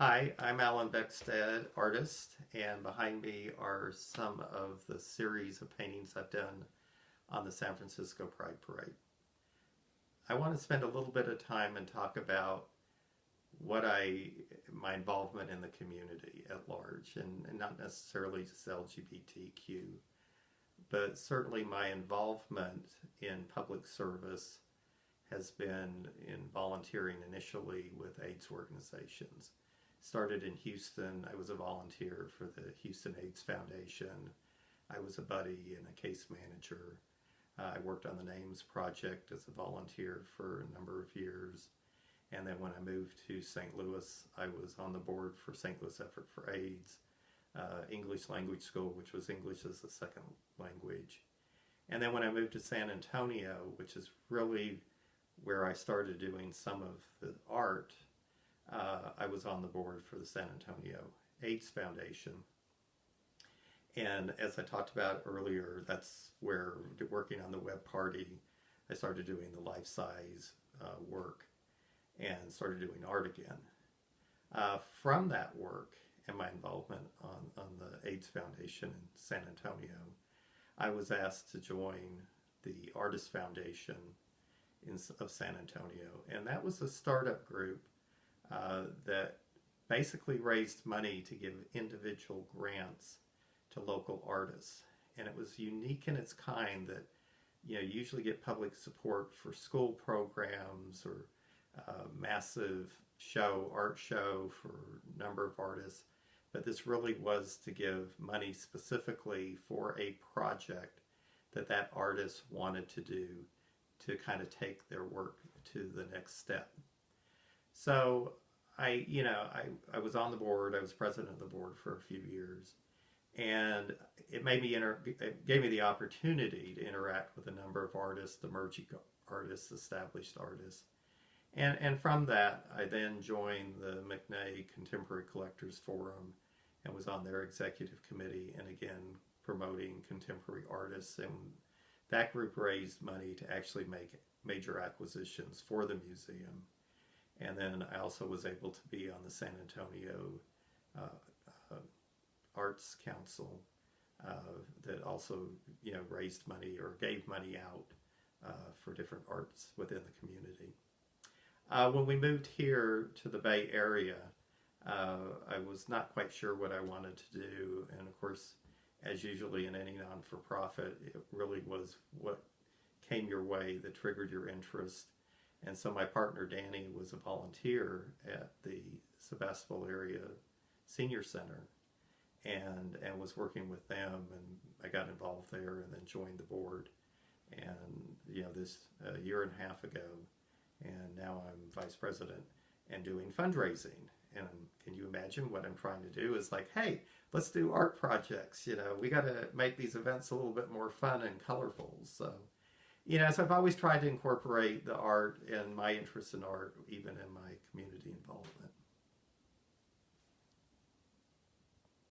Hi, I'm Alan Beckstead, artist, and behind me are some of the series of paintings I've done on the San Francisco Pride Parade. I want to spend a little bit of time and talk about my involvement in the community at large, and not necessarily just LGBTQ, but certainly my involvement in public service has been in volunteering initially with AIDS organizations. Started in Houston. I was a volunteer for the Houston AIDS Foundation. I was a buddy and a case manager. I worked on the Names Project as a volunteer for a number of years. And then when I moved to St. Louis, I was on the board for St. Louis Effort for AIDS, English Language School, which was English as a second language. And then when I moved to San Antonio, which is really where I started doing some of the art, I was on the board for the San Antonio AIDS Foundation. And as I talked about earlier, that's where, working on the web party, I started doing the life-size work and started doing art again. From that work and my involvement on the AIDS Foundation in San Antonio, I was asked to join the Artist Foundation of San Antonio. And that was a startup group that basically raised money to give individual grants to local artists. And it was unique in its kind that, you usually get public support for school programs or massive art show for a number of artists. But this really was to give money specifically for a project that artist wanted to do to kind of take their work to the next step. So I was on the board. I was president of the board for a few years, and it gave me the opportunity to interact with a number of artists, emerging artists, established artists, and from that I then joined the McNay Contemporary Collectors Forum and was on their executive committee, and again promoting contemporary artists. And that group raised money to actually make major acquisitions for the museum. And then I also was able to be on the San Antonio Arts Council that also, raised money or gave money out for different arts within the community. When we moved here to the Bay Area, I was not quite sure what I wanted to do. And of course, as usually in any non-for-profit, it really was what came your way that triggered your interest. And so my partner Danny was a volunteer at the Sebastopol Area Senior Center and was working with them, and I got involved there and then joined the board. And this a year and a half ago, and now I'm vice president and doing fundraising. And can you imagine what I'm trying to do is like, hey, let's do art projects. We got to make these events a little bit more fun and colorful. So so I've always tried to incorporate the art and my interest in art even in my community involvement.